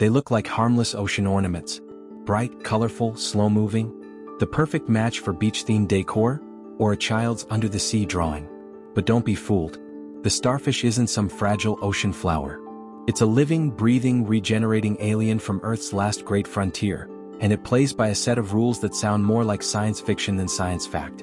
They look like harmless ocean ornaments. Bright, colorful, slow-moving. The perfect match for beach-themed decor or a child's under-the-sea drawing. But don't be fooled. The starfish isn't some fragile ocean flower. It's a living, breathing, regenerating alien from Earth's last great frontier, and it plays by a set of rules that sound more like science fiction than science fact.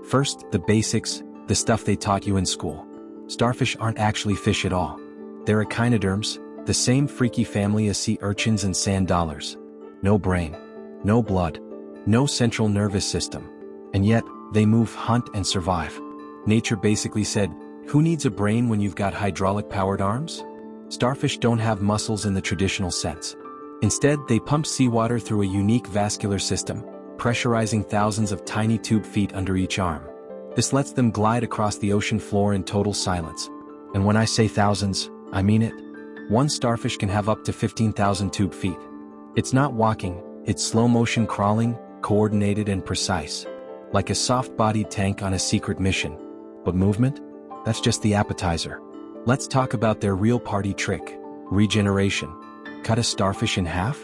First, the basics, the stuff they taught you in school. Starfish aren't actually fish at all. They're echinoderms, the same freaky family as sea urchins and sand dollars. No brain, no blood, no central nervous system. And yet, they move, hunt, and survive. Nature basically said, who needs a brain when you've got hydraulic-powered arms? Starfish don't have muscles in the traditional sense. Instead, they pump seawater through a unique vascular system, pressurizing thousands of tiny tube feet under each arm. This lets them glide across the ocean floor in total silence. And when I say thousands, I mean it. One starfish can have up to 15,000 tube feet. It's not walking, it's slow-motion crawling, coordinated and precise. Like a soft-bodied tank on a secret mission. But movement? That's just the appetizer. Let's talk about their real party trick, regeneration. Cut a starfish in half?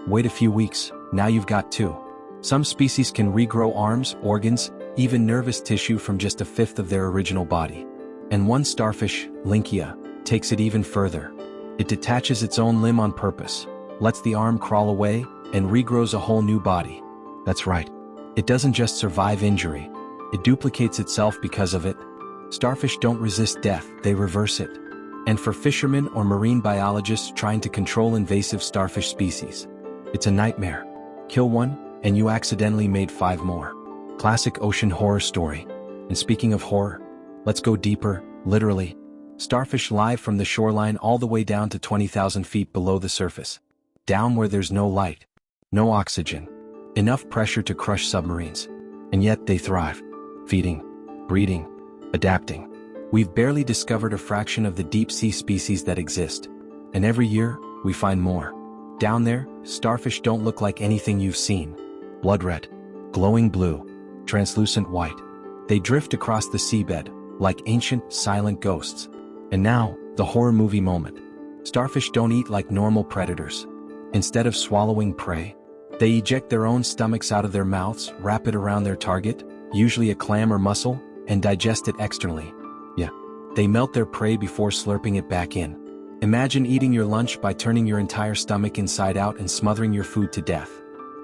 Wait a few weeks, now you've got two. Some species can regrow arms, organs, even nervous tissue from just a fifth of their original body. And one starfish, Lynchia, takes it even further. It detaches its own limb on purpose, lets the arm crawl away, and regrows a whole new body. That's right. It doesn't just survive injury. It duplicates itself because of it. Starfish don't resist death, they reverse it. And for fishermen or marine biologists trying to control invasive starfish species, it's a nightmare. Kill one, and you accidentally made 5 more. Classic ocean horror story. And speaking of horror, let's go deeper, literally. Starfish live from the shoreline all the way down to 20,000 feet below the surface. Down where there's no light, no oxygen, enough pressure to crush submarines. And yet they thrive. Feeding, breeding, adapting. We've barely discovered a fraction of the deep-sea species that exist. And every year, we find more. Down there, starfish don't look like anything you've seen. Blood red, glowing blue, translucent white. They drift across the seabed, like ancient, silent ghosts. And now, the horror movie moment. Starfish don't eat like normal predators. Instead of swallowing prey, they eject their own stomachs out of their mouths, wrap it around their target, usually a clam or mussel, and digest it externally. Yeah. They melt their prey before slurping it back in. Imagine eating your lunch by turning your entire stomach inside out and smothering your food to death.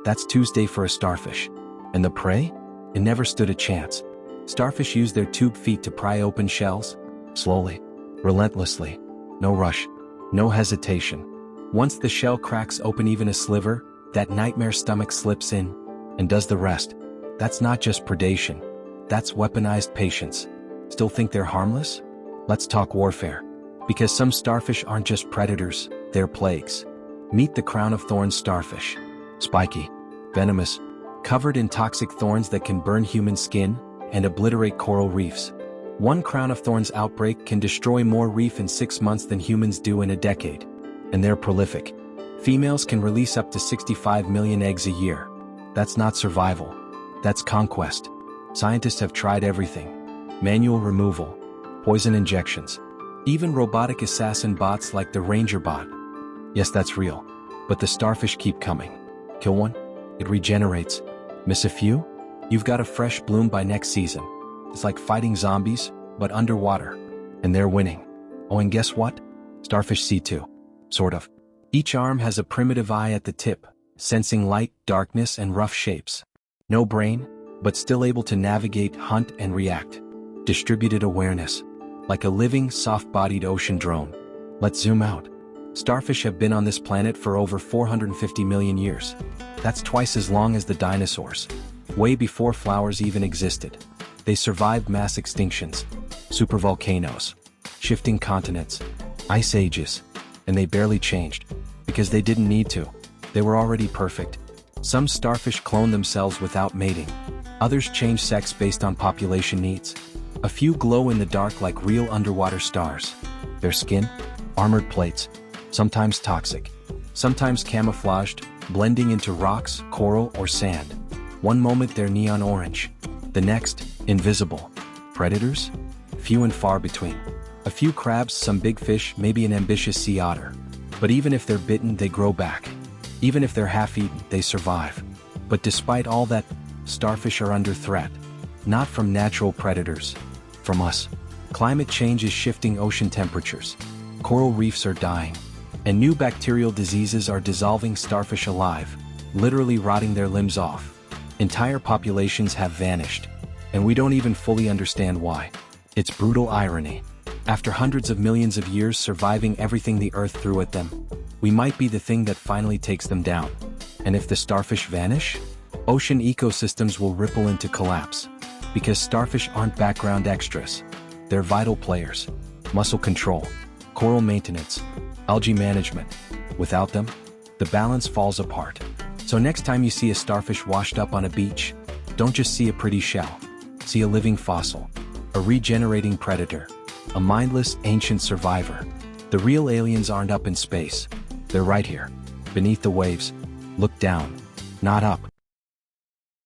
That's Tuesday for a starfish. And the prey? It never stood a chance. Starfish use their tube feet to pry open shells. Slowly. Relentlessly. No rush. No hesitation. Once the shell cracks open even a sliver, that nightmare stomach slips in and does the rest. That's not just predation. That's weaponized patience. Still think they're harmless? Let's talk warfare. Because some starfish aren't just predators, they're plagues. Meet the crown of thorns starfish. Spiky, venomous, covered in toxic thorns that can burn human skin and obliterate coral reefs. One crown of thorns outbreak can destroy more reef in 6 months than humans do in a decade. And they're prolific. Females can release up to 65 million eggs a year. That's not survival. That's conquest. Scientists have tried everything. Manual removal, poison injections, even robotic assassin bots like the Ranger bot. Yes, that's real. But the starfish keep coming. Kill one, it regenerates. Miss a few, you've got a fresh bloom by next season. It's like fighting zombies, but underwater. And they're winning. Oh, and guess what? Starfish see too. Sort of. Each arm has a primitive eye at the tip, sensing light, darkness, and rough shapes. No brain, but still able to navigate, hunt, and react. Distributed awareness. Like a living, soft-bodied ocean drone. Let's zoom out. Starfish have been on this planet for over 450 million years. That's twice as long as the dinosaurs. Way before flowers even existed. They survived mass extinctions, supervolcanoes, shifting continents, ice ages, and they barely changed. Because they didn't need to. They were already perfect. Some starfish clone themselves without mating. Others change sex based on population needs. A few glow in the dark like real underwater stars. Their skin? Armored plates. Sometimes toxic. Sometimes camouflaged, blending into rocks, coral, or sand. One moment they're neon orange. The next, invisible. Predators? Few and far between. A few crabs, some big fish, maybe an ambitious sea otter. But even if they're bitten, they grow back. Even if they're half-eaten, they survive. But despite all that, starfish are under threat. Not from natural predators. From us. Climate change is shifting ocean temperatures. Coral reefs are dying. And new bacterial diseases are dissolving starfish alive, literally rotting their limbs off. Entire populations have vanished. And we don't even fully understand why. It's brutal irony. After hundreds of millions of years surviving everything the Earth threw at them, we might be the thing that finally takes them down. And if the starfish vanish, ocean ecosystems will ripple into collapse. Because starfish aren't background extras. They're vital players. Mussel control, coral maintenance, algae management. Without them, the balance falls apart. So next time you see a starfish washed up on a beach, don't just see a pretty shell. See a living fossil, a regenerating predator, a mindless ancient survivor. The real aliens aren't up in space. They're right here, beneath the waves. Look down, not up.